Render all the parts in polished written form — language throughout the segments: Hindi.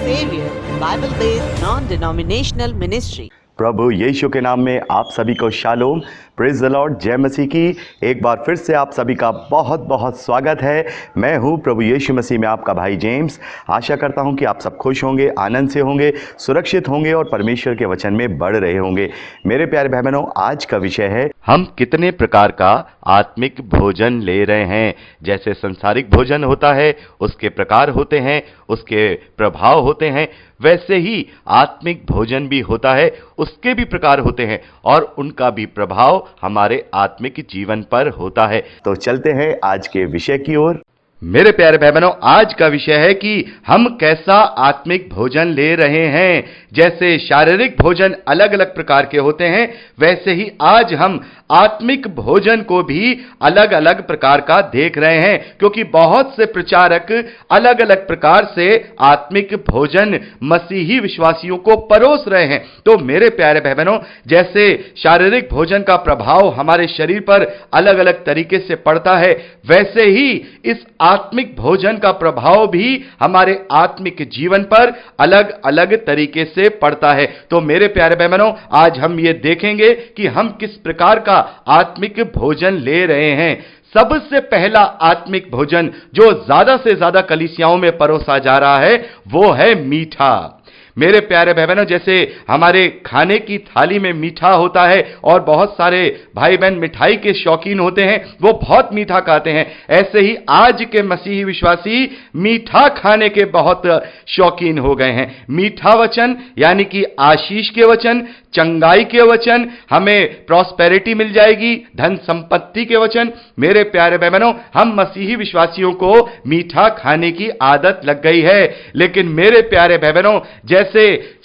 Savior Bible-based non-denominational ministry. प्रभु यीशु के नाम में आप सभी को शालोम, प्रेज द लॉर्ड, जय मसीह की। एक बार फिर से आप सभी का बहुत बहुत स्वागत है। मैं हूं प्रभु यीशु मसीह में आपका भाई जेम्स। आशा करता हूं कि आप सब खुश होंगे, आनंद से होंगे, सुरक्षित होंगे और परमेश्वर के वचन में बढ़ रहे होंगे। मेरे प्यारे भाई बहनों, आज का विषय है हम कितने प्रकार का आत्मिक भोजन ले रहे हैं। जैसे संसारिक भोजन होता है, उसके प्रकार होते हैं, उसके प्रभाव होते हैं, वैसे ही आत्मिक भोजन भी होता है, उसके भी प्रकार होते हैं और उनका भी प्रभाव हमारे आत्मिक जीवन पर होता है। तो चलते हैं आज के विषय की ओर। मेरे प्यारे भाई बहनों, आज का विषय है कि हम कैसा आत्मिक भोजन ले रहे हैं। जैसे शारीरिक भोजन अलग अलग प्रकार के होते हैं, वैसे ही आज हम आत्मिक भोजन को भी अलग अलग प्रकार का देख रहे हैं, क्योंकि बहुत से प्रचारक अलग अलग प्रकार से आत्मिक भोजन मसीही विश्वासियों को परोस रहे हैं। तो मेरे प्यारे भाई बहनों, जैसे शारीरिक भोजन का प्रभाव हमारे शरीर पर अलग अलग तरीके से पड़ता है, वैसे ही इस आत्मिक भोजन का प्रभाव भी हमारे आत्मिक जीवन पर अलग अलग तरीके से पड़ता है। तो मेरे प्यारे भाई बहनों, आज हम ये देखेंगे कि हम किस प्रकार का आत्मिक भोजन ले रहे हैं। सबसे पहला आत्मिक भोजन जो ज्यादा से ज्यादा कलीसियाओं में परोसा जा रहा है, वो है मीठा। मेरे प्यारे भाई बहनों, जैसे हमारे खाने की थाली में मीठा होता है और बहुत सारे भाई बहन मिठाई के शौकीन होते हैं, वो बहुत मीठा खाते हैं, ऐसे ही आज के मसीही विश्वासी मीठा खाने के बहुत शौकीन हो गए हैं। मीठा वचन यानी कि आशीष के वचन, चंगाई के वचन, हमें प्रॉस्पेरिटी मिल जाएगी, धन संपत्ति के वचन। मेरे प्यारे भाई बहनों, हम मसीही विश्वासियों को मीठा खाने की आदत लग गई है। लेकिन मेरे प्यारे भाई बहनों, जैसे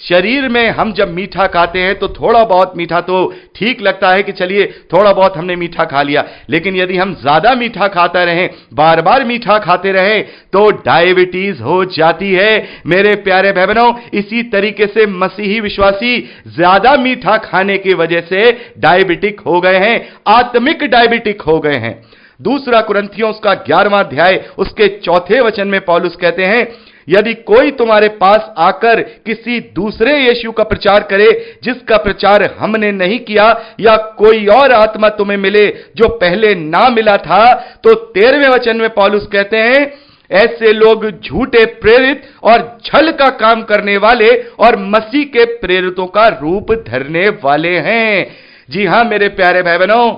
शरीर में हम जब मीठा खाते हैं तो थोड़ा बहुत मीठा तो ठीक लगता है कि चलिए थोड़ा बहुत हमने मीठा खा लिया, लेकिन यदि हम ज्यादा मीठा खाते रहें, बार बार मीठा खाते रहें, तो डायबिटीज हो जाती है। मेरे प्यारे भाई बहनों, इसी तरीके से मसीही विश्वासी ज्यादा मीठा खाने की वजह से डायबिटिक हो गए हैं, आत्मिक डायबिटिक हो गए हैं। दूसरा कुरिन्थियों उसका 11वां अध्याय उसके 4थे वचन में पौलुस कहते हैं, यदि कोई तुम्हारे पास आकर किसी दूसरे यीशु का प्रचार करे जिसका प्रचार हमने नहीं किया, या कोई और आत्मा तुम्हें मिले जो पहले ना मिला था, तो 13वें वचन में पौलुस कहते हैं, ऐसे लोग झूठे प्रेरित और छल का काम करने वाले और मसीह के प्रेरितों का रूप धरने वाले हैं। जी हां मेरे प्यारे भाई बहनों,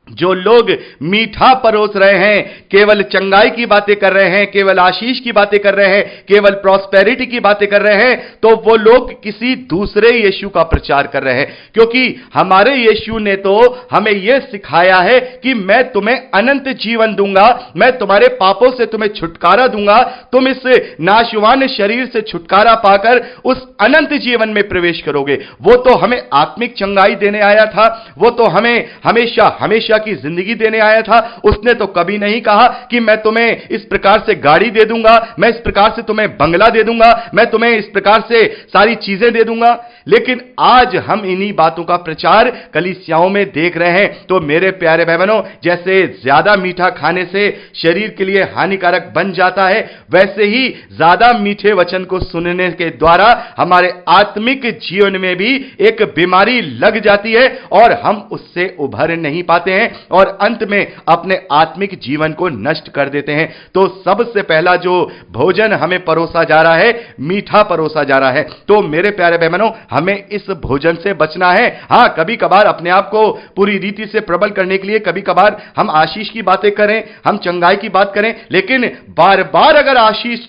जो लोग मीठा परोस रहे हैं, केवल चंगाई की बातें कर रहे हैं, केवल आशीष की बातें कर रहे हैं, केवल प्रॉस्पेरिटी की बातें कर रहे हैं, तो वो लोग किसी दूसरे यीशु का प्रचार कर रहे हैं। क्योंकि हमारे यीशु ने तो हमें यह सिखाया है कि मैं तुम्हें अनंत जीवन दूंगा, मैं तुम्हारे पापों से तुम्हें छुटकारा दूंगा, तुम इस नाशवान शरीर से छुटकारा पाकर उस अनंत जीवन में प्रवेश करोगे। वो तो हमें आत्मिक चंगाई देने आया था, वो तो हमें हमेशा हमेशा की जिंदगी देने आया था। उसने तो कभी नहीं कहा कि मैं तुम्हें इस प्रकार से गाड़ी दे दूंगा, मैं इस प्रकार से तुम्हें बंगला दे दूंगा, मैं तुम्हें इस प्रकार से सारी चीजें दे दूंगा। लेकिन आज हम इन्हीं बातों का प्रचार कलीसियाओं में देख रहे हैं। तो मेरे प्यारे भाई बहनों, जैसे ज्यादा मीठा खाने से शरीर के लिए हानिकारक बन जाता है, वैसे ही ज्यादा मीठे वचन को सुनने के द्वारा हमारे आत्मिक जीवन में भी एक बीमारी लग जाती है और हम उससे उभर नहीं पाते हैं और अंत में अपने आत्मिक जीवन को नष्ट कर देते हैं। तो सबसे पहला जो भोजन हमें परोसा जा रहा है, मीठा परोसा जा रहा है। तो मेरे प्यारे भाई बहनों, हमें इस भोजन से बचना है। हां, कभी कभार अपने आप को पूरी रीति से प्रबल करने के लिए कभी कभार हम आशीष की बातें करें, हम चंगाई की बात करें, लेकिन बार बार अगर आशीष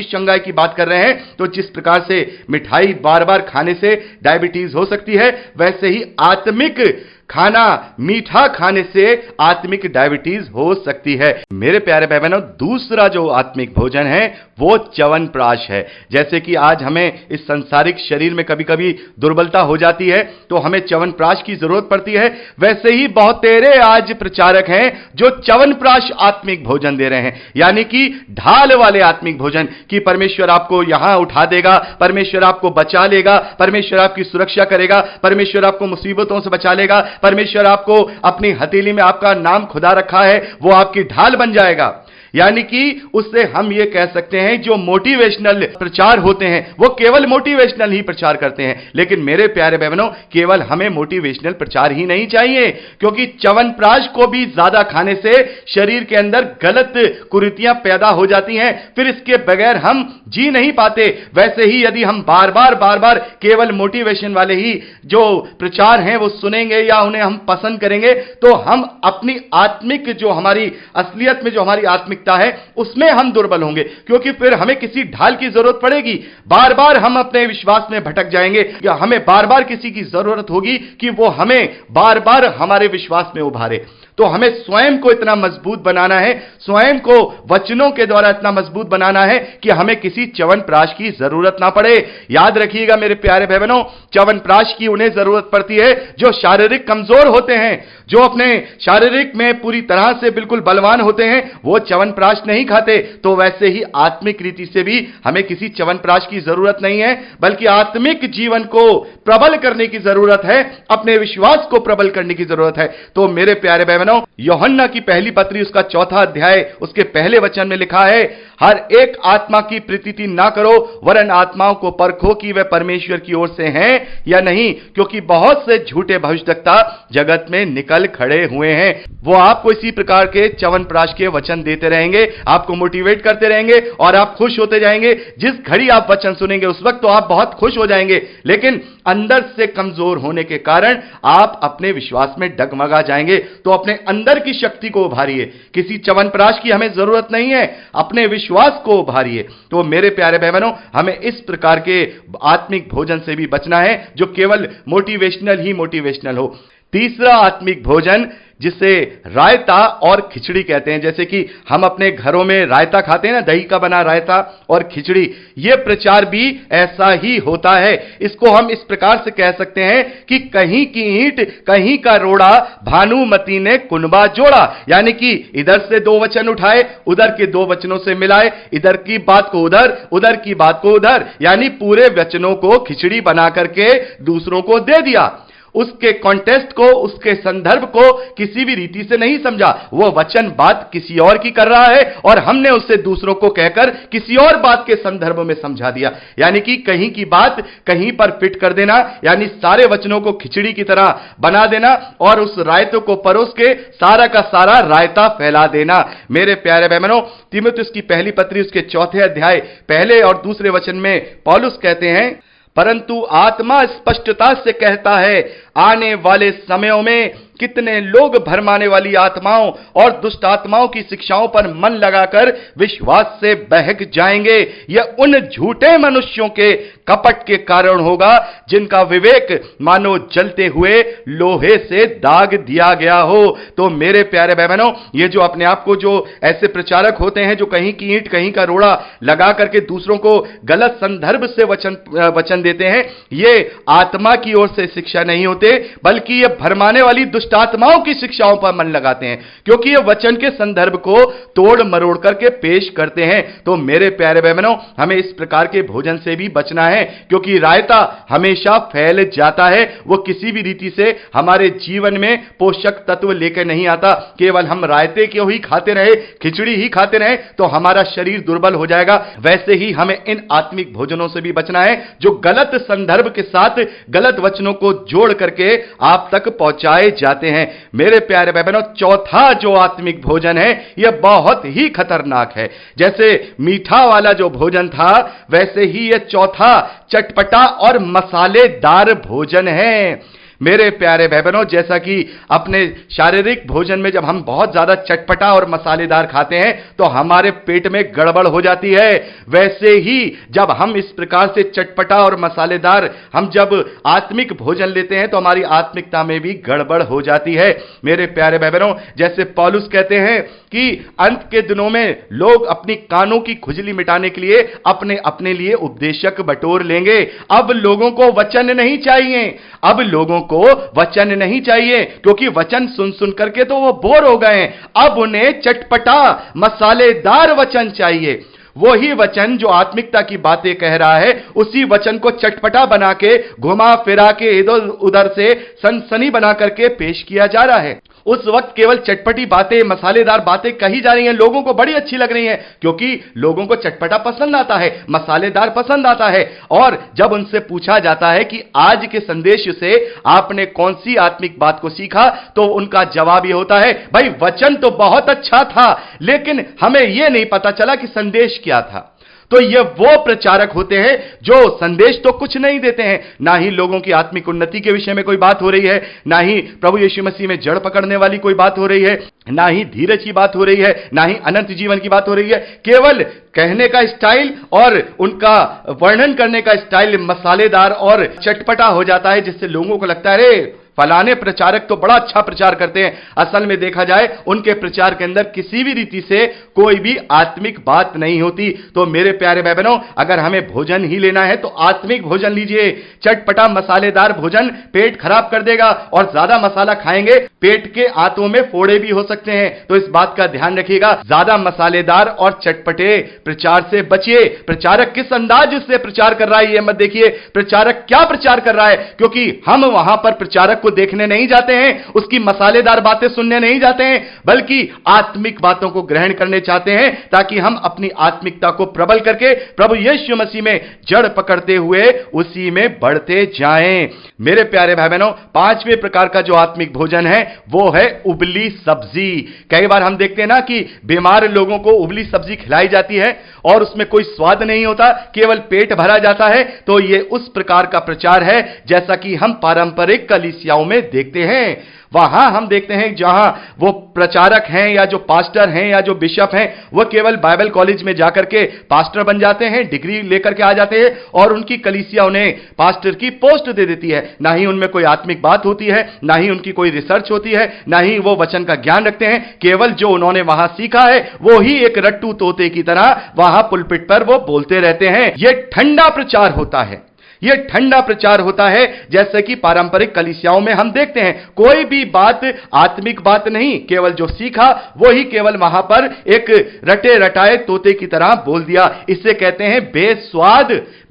चंगाई की बात कर रहे हैं, तो जिस प्रकार से मिठाई बार बार खाने से डायबिटीज हो सकती है, वैसे ही आत्मिक खाना, मीठा खाने से आत्मिक डायबिटीज हो सकती है। मेरे प्यारे भाई बहनों, दूसरा जो आत्मिक भोजन है वो च्यवनप्राश है। जैसे कि आज हमें इस संसारिक शरीर में कभी कभी दुर्बलता हो जाती है तो हमें च्यवनप्राश की जरूरत पड़ती है, वैसे ही बहुत तेरे आज प्रचारक हैं जो च्यवनप्राश आत्मिक भोजन दे रहे हैं, यानी कि ढाल वाले आत्मिक भोजन कि परमेश्वर आपको यहां उठा देगा, परमेश्वर आपको बचा लेगा, परमेश्वर आपकी सुरक्षा करेगा, परमेश्वर आपको मुसीबतों से बचा लेगा, परमेश्वर आपको अपनी हथेली में आपका नाम खुदा रखा है, वो आपकी ढाल बन जाएगा। यानी कि उससे हम ये कह सकते हैं जो मोटिवेशनल प्रचार होते हैं वो केवल मोटिवेशनल ही प्रचार करते हैं। लेकिन मेरे प्यारे बहनों, केवल हमें मोटिवेशनल प्रचार ही नहीं चाहिए, क्योंकि च्यवनप्राश को भी ज्यादा खाने से शरीर के अंदर गलत कुरीतियां पैदा हो जाती हैं, फिर इसके बगैर हम जी नहीं पाते। वैसे ही यदि हम बार बार केवल मोटिवेशन वाले ही जो प्रचार हैं वो सुनेंगे या उन्हें हम पसंद करेंगे, तो हम अपनी आत्मिक जो हमारी असलियत में जो हमारी आत्मिकता है उसमें हम दुर्बल होंगे, क्योंकि फिर हमें किसी ढाल की जरूरत पड़ेगी। बार बार हम अपने विश्वास में भटक जाएंगे, या हमें बार बार किसी की जरूरत होगी कि वो हमें बार बार हमारे विश्वास में उभारे। तो हमें स्वयं को इतना मजबूत बनाना है, स्वयं को वचनों के द्वारा इतना मजबूत बनाना है कि हमें किसी च्यवनप्राश की जरूरत ना पड़े। याद रखिएगा मेरे प्यारे भाई बहनों, च्यवनप्राश की उन्हें जरूरत पड़ती है जो शारीरिक कमजोर होते हैं, जो अपने शारीरिक में पूरी तरह से बिल्कुल बलवान होते हैं, वो च्यवनप्राश नहीं खाते। तो वैसे ही आत्मिक रीति से भी हमें किसी च्यवनप्राश की जरूरत नहीं है, बल्कि आत्मिक जीवन को प्रबल करने की जरूरत है, अपने विश्वास को प्रबल करने की जरूरत है। तो मेरे प्यारे भाई बहनों, यूहन्ना की पहली पत्री उसका 4 अध्याय उसके पहले वचन में लिखा है, हर एक आत्मा की प्रीति ना करो, वरन आत्माओं को परखो कि वे परमेश्वर की ओर से हैं या नहीं, क्योंकि बहुत से झूठे भविष्यद्वक्ता जगत में निकल खड़े हुए हैं। वो आपको इसी प्रकार के च्यवनप्राश के वचन देते रहेंगे, आपको मोटिवेट करते रहेंगे और आप खुश होते जाएंगे। जिस घड़ी आप वचन सुनेंगे उस वक्त तो आप बहुत खुश हो जाएंगे, लेकिन अंदर से कमजोर होने के कारण आप अपने विश्वास में डगमगा जाएंगे। तो अपने अंदर की शक्ति को उभारिए, किसी च्यवनप्राश की हमें जरूरत नहीं है, अपने विश्वास को उभारिए। तो मेरे प्यारे भाई बहनों, हमें इस प्रकार के आत्मिक भोजन से भी बचना है जो केवल मोटिवेशनल ही मोटिवेशनल हो। तीसरा आत्मिक भोजन जिसे रायता और खिचड़ी कहते हैं, जैसे कि हम अपने घरों में रायता खाते हैं ना, दही का बना रायता और खिचड़ी, यह प्रचार भी ऐसा ही होता है। इसको हम इस प्रकार से कह सकते हैं कि कहीं की ईंट कहीं का रोड़ा, भानुमती ने कुनबा जोड़ा। यानी कि इधर से 2 वचन उठाए, उधर के 2 वचनों से मिलाए, इधर की बात को उधर, उधर की बात को उधर, यानी पूरे वचनों को खिचड़ी बना करके दूसरों को दे दिया। उसके कॉन्टेस्ट को, उसके संदर्भ को किसी भी रीति से नहीं समझा। वो वचन बात किसी और की कर रहा है और हमने उससे दूसरों को कहकर किसी और बात के संदर्भ में समझा दिया। यानी कि कहीं की बात कहीं पर फिट कर देना, यानी सारे वचनों को खिचड़ी की तरह बना देना और उस रायते को परोस के सारा का सारा रायता फैला देना। मेरे प्यारे बहनों, तीमुथियुस की पहली पत्री उसके 4 अध्याय पहले और दूसरे वचन में पौलुस कहते हैं, परंतु आत्मा स्पष्टता से कहता है, आने वाले समयों में कितने लोग भरमाने वाली आत्माओं और दुष्ट आत्माओं की शिक्षाओं पर मन लगाकर विश्वास से बहक जाएंगे। यह उन झूठे मनुष्यों के कपट के कारण होगा जिनका विवेक मानो जलते हुए लोहे से दाग दिया गया हो। तो मेरे प्यारे भाई बहनों, ये जो अपने आप को जो ऐसे प्रचारक होते हैं जो कहीं की ईंट कहीं का रोड़ा लगा करके दूसरों को गलत संदर्भ से वचन देते हैं, ये आत्मा की ओर से शिक्षा नहीं होते, बल्कि ये भरमाने वाली दुष्ट आत्माओं की शिक्षाओं पर मन लगाते हैं, क्योंकि ये वचन के संदर्भ को तोड़ मरोड़ करके पेश करते हैं। तो मेरे प्यारे बहनों, हमें इस प्रकार के भोजन से भी बचना है, क्योंकि रायता हमेशा फैल जाता है, वो किसी भी रीति से हमारे जीवन में पोषक तत्व लेकर नहीं आता। केवल हम रायते क्यों ही खाते रहे, खिचड़ी ही खाते रहे, तो हमारा शरीर दुर्बल हो जाएगा। वैसे ही हमें इन आत्मिक भोजनों से भी बचना है जो गलत संदर्भ के साथ गलत वचनों को जोड़ करके आप तक पहुंचाए जाते हैं। मेरे प्यारे भाई बहनों, चौथा जो आत्मिक भोजन है यह बहुत ही खतरनाक है। जैसे मीठा वाला जो भोजन था, वैसे ही यह चौथा चटपटा और मसालेदार भोजन है। मेरे प्यारे भाई बहनों, जैसा कि अपने शारीरिक भोजन में जब हम बहुत ज्यादा चटपटा और मसालेदार खाते हैं तो हमारे पेट में गड़बड़ हो जाती है, वैसे ही जब हम इस प्रकार से चटपटा और मसालेदार हम जब आत्मिक भोजन लेते हैं तो हमारी आत्मिकता में भी गड़बड़ हो जाती है। मेरे प्यारे भाई बहनों, जैसे पौलुस कहते हैं कि अंत के दिनों में लोग अपनी कानों की खुजली मिटाने के लिए अपने अपने लिए उपदेशक बटोर लेंगे। अब लोगों को वचन नहीं चाहिए, अब लोगों को वचन नहीं चाहिए, क्योंकि वचन सुन सुन करके तो वो बोर हो गए हैं। अब उन्हें चटपटा मसालेदार वचन चाहिए। वही वचन जो आत्मिकता की बातें कह रहा है, उसी वचन को चटपटा बना के, घुमा फिरा के, इधर उधर से सनसनी बना करके पेश किया जा रहा है। उस वक्त केवल चटपटी बातें, मसालेदार बातें कही जा रही हैं, लोगों को बड़ी अच्छी लग रही हैं, क्योंकि लोगों को चटपटा पसंद आता है, मसालेदार पसंद आता है। और जब उनसे पूछा जाता है कि आज के संदेश से आपने कौन सी आत्मिक बात को सीखा, तो उनका जवाब यह होता है, भाई वचन तो बहुत अच्छा था, लेकिन हमें यह नहीं पता चला कि संदेश क्या था। तो ये वो प्रचारक होते हैं जो संदेश तो कुछ नहीं देते हैं, ना ही लोगों की आत्मिक उन्नति के विषय में कोई बात हो रही है, ना ही प्रभु यीशु मसीह में जड़ पकड़ने वाली कोई बात हो रही है, ना ही धीरज की बात हो रही है, ना ही अनंत जीवन की बात हो रही है। केवल कहने का स्टाइल और उनका वर्णन करने का स्टाइल मसालेदार और चटपटा हो जाता है, जिससे लोगों को लगता है अरे फलाने प्रचारक तो बड़ा अच्छा प्रचार करते हैं। असल में देखा जाए उनके प्रचार के अंदर किसी भी रीति से कोई भी आत्मिक बात नहीं होती। तो मेरे प्यारे भाई बहनों, अगर हमें भोजन ही लेना है तो आत्मिक भोजन लीजिए। चटपटा मसालेदार भोजन पेट खराब कर देगा, और ज्यादा मसाला खाएंगे पेट के आंतों में फोड़े भी हो सकते हैं। तो इस बात का ध्यान रखिएगा, ज्यादा मसालेदार और चटपटे प्रचार से बचिए। प्रचारक किस अंदाज से प्रचार कर रहा है, यह मत देखिए प्रचारक क्या प्रचार कर रहा है, क्योंकि हम वहां पर प्रचारक को देखने नहीं जाते हैं, उसकी मसालेदार बातें सुनने नहीं जाते हैं, बल्कि आत्मिक बातों को ग्रहण करने चाहते हैं, ताकि हम अपनी आत्मिकता को प्रबल करके प्रभु यीशु मसीह में जड़ पकड़ते हुए उसी में बढ़ते जाएं। मेरे प्यारे भाई बहनों, पांचवें प्रकार का जो आत्मिक भोजन है वो है उबली सब्जी। कई बार हम देखते हैं ना कि बीमार लोगों को उबली सब्जी खिलाई जाती है और उसमें कोई स्वाद नहीं होता, केवल पेट भरा जाता है। तो यह उस प्रकार का प्रचार है जैसा कि हम पारंपरिक कलीसियाओं में देखते हैं। वहां हम देखते हैं जहां वो प्रचारक हैं या जो पास्टर हैं या जो बिशप हैं, वो केवल बाइबल कॉलेज में जाकर के पास्टर बन जाते हैं, डिग्री लेकर के आ जाते हैं, और उनकी कलीसिया उन्हें पास्टर की पोस्ट दे देती है। ना ही उनमें कोई आत्मिक बात होती है, ना ही उनकी कोई रिसर्च होती है, ना ही वो वचन का ज्ञान रखते हैं। केवल जो उन्होंने वहां सीखा है वो ही एक रट्टू तोते की तरह वहां पुलपिट पर वो बोलते रहते हैं। यह ठंडा प्रचार होता है, यह ठंडा प्रचार होता है, जैसे कि पारंपरिक कलीसियाओं में हम देखते हैं। कोई भी बात आत्मिक बात नहीं, केवल जो सीखा वो ही केवल वहां पर एक रटे रटाए तोते की तरह बोल दिया। इसे कहते हैं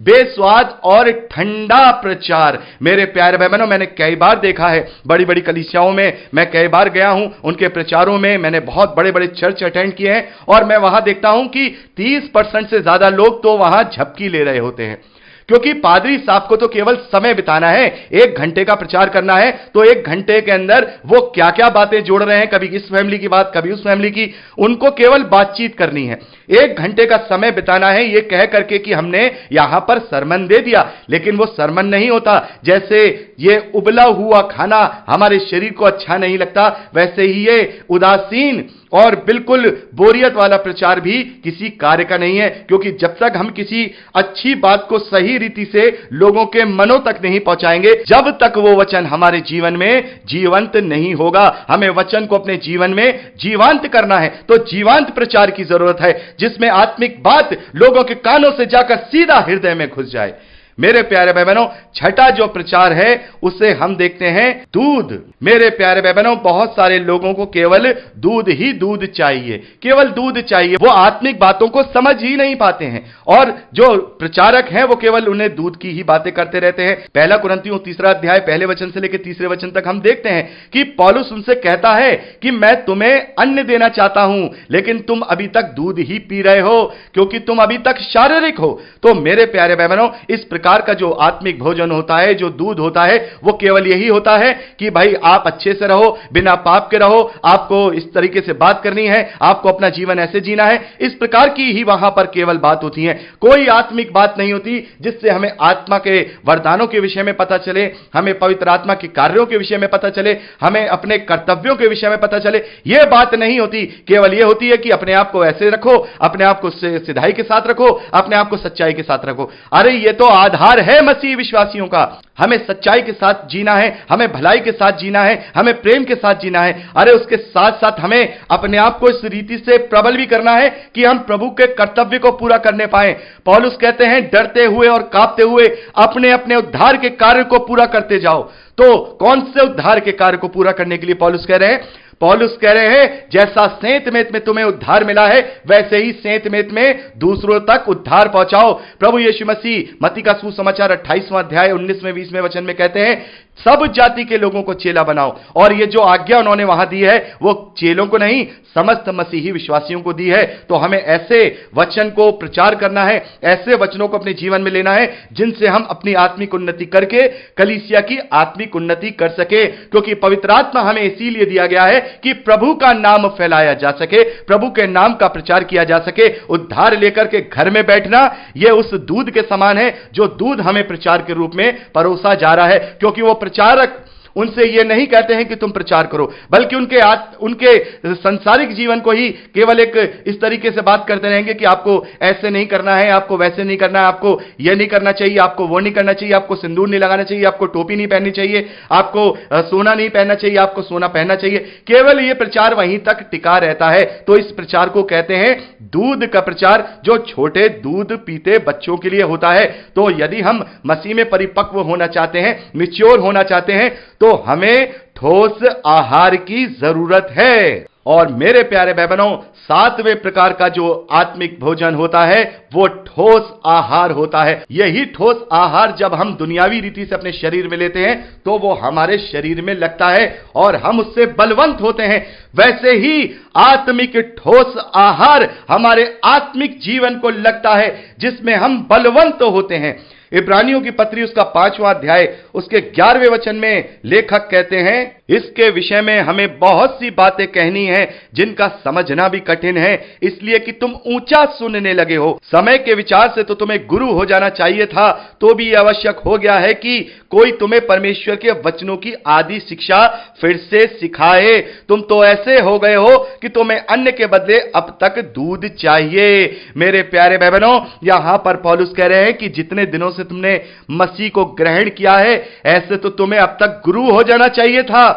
बेस्वाद और ठंडा प्रचार। मेरे प्यारे भाई बहनों, मैंने कई बार देखा है बड़ी बड़ी कलीसियाओं में, मैं कई बार गया हूं उनके प्रचारों में, मैंने बहुत बड़े बड़े चर्च अटेंड किए हैं, और मैं वहां देखता हूं कि 30% से ज्यादा लोग तो वहां झपकी ले रहे होते हैं, क्योंकि पादरी साहब को तो केवल समय बिताना है, 1 घंटे का प्रचार करना है। तो 1 घंटे के अंदर वो क्या क्या बातें जोड़ रहे हैं, कभी इस फैमिली की बात, कभी उस फैमिली की, उनको केवल बातचीत करनी है। 1 घंटे का समय बिताना है, ये कह करके कि हमने यहां पर सरमन दे दिया, लेकिन वो सरमन नहीं होता। जैसे ये उबला हुआ खाना हमारे शरीर को अच्छा नहीं लगता, वैसे ही ये उदासीन और बिल्कुल बोरियत वाला प्रचार भी किसी कार्य का नहीं है, क्योंकि जब तक हम किसी अच्छी बात को सही रीति से लोगों के मनों तक नहीं पहुंचाएंगे, जब तक वो वचन हमारे जीवन में जीवंत नहीं होगा। हमें वचन को अपने जीवन में जीवांत करना है, तो जीवांत प्रचार की जरूरत है, जिसमें आत्मिक बात लोगों के कानों से जाकर सीधा हृदय में घुस जाए। मेरे प्यारे भाई बहनों, छठा जो प्रचार है उसे हम देखते हैं दूध। मेरे प्यारे भाई बहनों, बहुत सारे लोगों को केवल दूध ही दूध चाहिए, केवल दूध चाहिए, वो आत्मिक बातों को समझ ही नहीं पाते हैं, और जो प्रचारक हैं वो केवल उन्हें दूध की ही बातें करते रहते हैं। 1 कुरिन्थियों 3 अध्याय पहले वचन से लेकर 3 वचन तक हम देखते हैं कि पौलुस उनसे कहता है कि मैं तुम्हें अन्न देना चाहता हूं, लेकिन तुम अभी तक दूध ही पी रहे हो, क्योंकि तुम अभी तक शारीरिक हो। तो मेरे प्यारे भाई बहनों, इस प्रकार का जो आत्मिक भोजन होता है, जो दूध होता है, वो केवल यही होता है कि भाई आप अच्छे से रहो, बिना पाप के रहो, आपको इस तरीके से बात करनी है, आपको अपना जीवन ऐसे जीना है। इस प्रकार की ही वहां पर केवल बात होती है, कोई आत्मिक बात नहीं होती जिससे हमें आत्मा के वरदानों के विषय में पता चले, हमें पवित्र आत्मा के कार्यों के विषय में पता चले, हमें अपने कर्तव्यों के विषय में पता चले। यह बात नहीं होती, केवल यह होती है कि अपने आप को ऐसे रखो, अपने आप को सिधाई के साथ रखो, अपने आप को सच्चाई के साथ रखो। अरे ये तो आधार है मसीह विश्वासियों का। हमें सच्चाई के साथ जीना है, हमें भलाई के साथ जीना है, हमें प्रेम के साथ जीना है। अरे उसके साथ साथ हमें अपने आप को इस रीति से प्रबल भी करना है कि हम प्रभु के कर्तव्य को पूरा करने पाए। पौलुस कहते हैं, डरते हुए और कांपते हुए अपने अपने उद्धार के कार्य को पूरा करते जाओ। तो कौन से उद्धार के कार्य को पूरा करने के लिए पौलुस कह रहे हैं? पौलुस कह रहे हैं जैसा सेंत मेत में तुम्हें उद्धार मिला है वैसे ही सेंत मेत में दूसरों तक उद्धार पहुंचाओ। प्रभु यीशु मसीह मत्ती का सुसमाचार 28वां अध्याय 19वें 20वें वचन में कहते हैं सब जाति के लोगों को चेला बनाओ। और ये जो आज्ञा उन्होंने वहां दी है वो चेलों को नहीं, समस्त मसीही विश्वासियों को दी है। तो हमें ऐसे वचन को प्रचार करना है, ऐसे वचनों को अपने जीवन में लेना है जिनसे हम अपनी आत्मिक उन्नति करके कलीसिया की आत्मिक उन्नति कर सके। क्योंकि पवित्र आत्मा हमें इसीलिए दिया गया है कि प्रभु का नाम फैलाया जा सके, प्रभु के नाम का प्रचार किया जा सके। उद्धार लेकर के घर में बैठना यह उस दूध के समान है जो दूध हमें प्रचार के रूप में परोसा जा रहा है। क्योंकि वो प्रचारक उनसे यह नहीं कहते हैं कि तुम प्रचार करो, बल्कि उनके संसारिक जीवन को ही केवल एक इस तरीके से बात करते रहेंगे कि आपको ऐसे नहीं करना है, आपको वैसे नहीं करना है, आपको यह नहीं करना चाहिए, आपको वो नहीं करना चाहिए, आपको सिंदूर नहीं लगाना चाहिए, आपको टोपी नहीं पहननी चाहिए, आपको सोना नहीं पहनना चाहिए, आपको सोना पहनना चाहिए। केवल यह प्रचार वहीं तक टिका रहता है। तो इस प्रचार को कहते हैं दूध का प्रचार, जो छोटे दूध पीते बच्चों के लिए होता है। तो यदि हम मसीह में परिपक्व होना चाहते हैं, मैच्योर होना चाहते हैं, तो हमें ठोस आहार की जरूरत है। और मेरे प्यारे भाई बहनों, 7वें प्रकार का जो आत्मिक भोजन होता है वो ठोस आहार होता है। यही ठोस आहार जब हम दुनियावी रीति से अपने शरीर में लेते हैं तो वो हमारे शरीर में लगता है और हम उससे बलवंत होते हैं। वैसे ही आत्मिक ठोस आहार हमारे आत्मिक जीवन को लगता है जिसमें हम बलवंत होते हैं। इब्रानियों की पत्री उसका 5वां अध्याय उसके 11वें वचन में लेखक कहते हैं इसके विषय में हमें बहुत सी बातें कहनी है जिनका समझना भी कठिन है, इसलिए कि तुम ऊंचा सुनने लगे हो। समय के विचार से तो तुम्हें गुरु हो जाना चाहिए था, तो भी यह आवश्यक हो गया है कि कोई तुम्हें परमेश्वर के वचनों की आदि शिक्षा फिर से सिखाए। तुम तो ऐसे हो गए हो कि तुम्हें अन्न के बदले अब तक दूध चाहिए। मेरे प्यारे भाई बहनों, यहां पर पौलुस कह रहे हैं कि जितने दिनों से तुमने मसीह को ग्रहण किया है ऐसे तो तुम्हें अब तक गुरु हो जाना चाहिए था,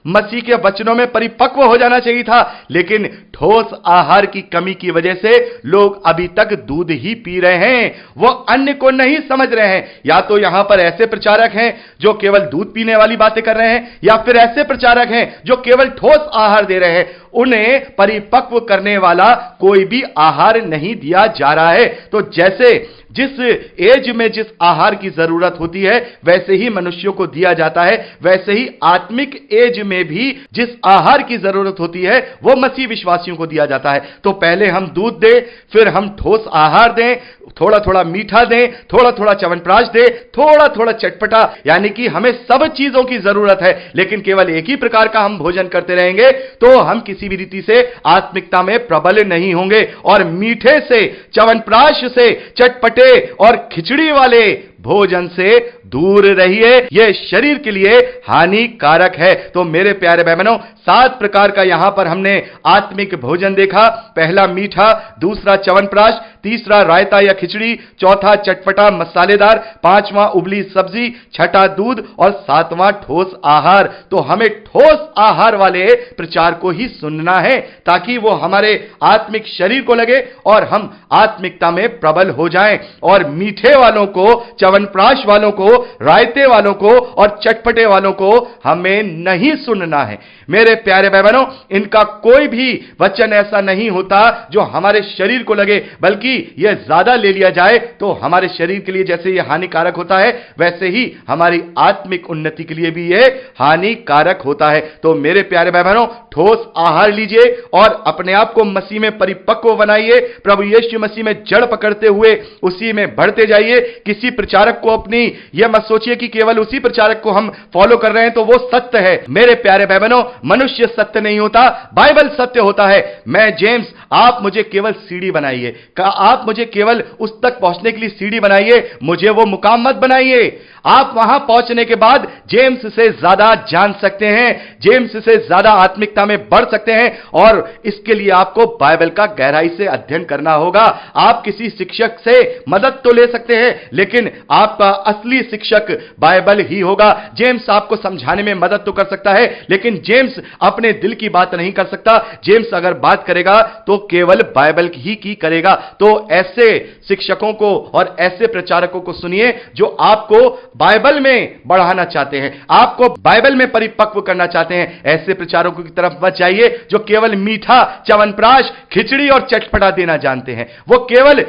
मसीह के वचनों में परिपक्व हो जाना चाहिए था। लेकिन ठोस आहार की कमी की वजह से लोग अभी तक दूध ही पी रहे हैं, वो अन्य को नहीं समझ रहे हैं। या तो यहां पर ऐसे प्रचारक हैं जो केवल दूध पीने वाली बातें कर रहे हैं, या फिर ऐसे प्रचारक हैं जो केवल ठोस आहार दे रहे हैं। उन्हें परिपक्व करने वाला कोई भी आहार नहीं दिया जा रहा है। तो जैसे जिस एज में जिस आहार की जरूरत होती है वैसे ही मनुष्यों को दिया जाता है, वैसे ही आत्मिक एज में भी जिस आहार की जरूरत होती है वो मसीह विश्वासियों को दिया जाता है। तो पहले हम दूध दें, फिर हम ठोस आहार दें, थोड़ा थोड़ा मीठा दें, थोड़ा थोड़ा च्यवनप्राश दें, थोड़ा थोड़ा चटपटा, यानी कि हमें सब चीजों की जरूरत है। लेकिन केवल एक ही प्रकार का हम भोजन करते रहेंगे तो हम किसी भी रीति से आत्मिकता में प्रबल नहीं होंगे। और मीठे से, च्यवनप्राश से, चटपटे और खिचड़ी वाले भोजन से दूर रहिए, यह शरीर के लिए हानिकारक है। तो मेरे प्यारे भाई बहनों, 7 प्रकार का यहां पर हमने आत्मिक भोजन देखा। पहला मीठा, दूसरा च्यवनप्राश, तीसरा रायता या खिचड़ी, चौथा चटपटा मसालेदार, 5वां उबली सब्जी, छठा दूध और 7वां ठोस आहार। तो हमें ठोस आहार वाले प्रचार को ही सुनना है ताकि वो हमारे आत्मिक शरीर को लगे और हम आत्मिकता में प्रबल हो जाएं। और मीठे वालों को, च्यवनप्राश वालों को, रायते वालों को और चटपटे वालों को हमें नहीं सुनना है। मेरे प्यारे भाई बहनों, इनका कोई भी वचन ऐसा नहीं होता जो हमारे शरीर को लगे, बल्कि यह ज्यादा ले लिया जाए तो हमारे शरीर के लिए जैसे यह हानिकारक होता है वैसे ही हमारी आत्मिक उन्नति के लिए भी यह हानिकारक होता है। तो मेरे प्यारे भाई बहनों, ठोस आहार लीजिए और अपने आप को मसीह में परिपक्व बनाइए। प्रभु यीशु मसीह में जड़ पकड़ते हुए उसी में बढ़ते जाइए। किसी प्रचारक को अपनी यह मत सोचिए कि केवल उसी प्रचारक को हम फॉलो कर रहे हैं तो वो सत्य है। मेरे प्यारे भाई बहनों, मनुष्य सत्य नहीं होता, बाइबल सत्य होता है। मैं जेम्स, आप मुझे केवल सीढ़ी बनाइए, आप मुझे केवल उस तक पहुंचने के लिए सीढ़ी बनाइए, मुझे वो मुकाम मत बनाइए। आप वहां पहुंचने के बाद जेम्स से ज्यादा जान सकते हैं, जेम्स से ज्यादा आत्मिकता में बढ़ सकते हैं और इसके लिए आपको बाइबल का गहराई से अध्ययन करना होगा। आप किसी शिक्षक से मदद तो ले सकते हैं लेकिन आपका असली शिक्षक बाइबल ही होगा। जेम्स आपको समझाने में मदद तो कर सकता है लेकिन जेम्स अपने दिल की बात नहीं कर सकता। जेम्स अगर बात करेगा तो तो केवल बाइबल ही की करेगा। तो ऐसे शिक्षकों को और ऐसे प्रचारकों को सुनिए जो आपको बाइबल में बढ़ाना चाहते हैं, आपको बाइबल में परिपक्व करना चाहते हैं। ऐसे प्रचारकों की तरफ मत जाइए जो केवल मीठा, च्यवनप्राश, खिचड़ी और चटपटा देना जानते हैं। वो केवल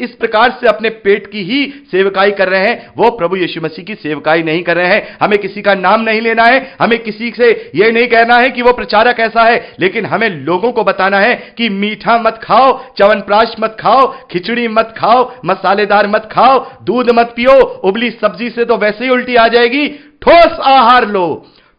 इस प्रकार से अपने पेट की ही सेवकाई कर रहे हैं, वो प्रभु यीशु मसीह की सेवकाई नहीं कर रहे हैं। हमें किसी का नाम नहीं लेना है, हमें किसी से यह नहीं कहना है कि वो प्रचारक ऐसा है, लेकिन हमें लोगों को बताना है कि मीठा मत खाओ, च्यवनप्राश मत खाओ, खिचड़ी मत खाओ, मसालेदार मत खाओ, दूध मत पियो, उबली सब्जी से तो वैसे ही उल्टी आ जाएगी। ठोस आहार लो,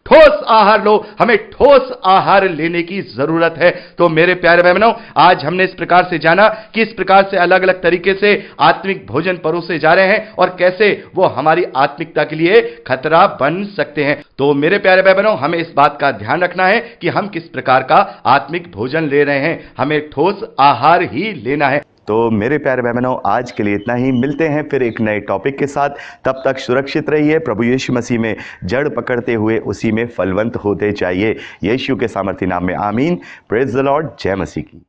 ठोस आहार लो। हमें ठोस आहार लेने की जरूरत है। तो मेरे प्यारे भाई बहनों, आज हमने इस प्रकार से जाना कि इस प्रकार से अलग अलग तरीके से आत्मिक भोजन परोसे जा रहे हैं और कैसे वो हमारी आत्मिकता के लिए खतरा बन सकते हैं। तो मेरे प्यारे भाई बहनों, हमें इस बात का ध्यान रखना है कि हम किस प्रकार का आत्मिक भोजन ले रहे हैं। हमें ठोस आहार ही लेना है। तो मेरे प्यारे भाई बहनों, आज के लिए इतना ही। मिलते हैं फिर एक नए टॉपिक के साथ। तब तक सुरक्षित रहिए। प्रभु यीशु मसीह में जड़ पकड़ते हुए उसी में फलवंत होते जाइए। यीशु के सामर्थी नाम में आमीन। Praise the Lord. जय मसीह की।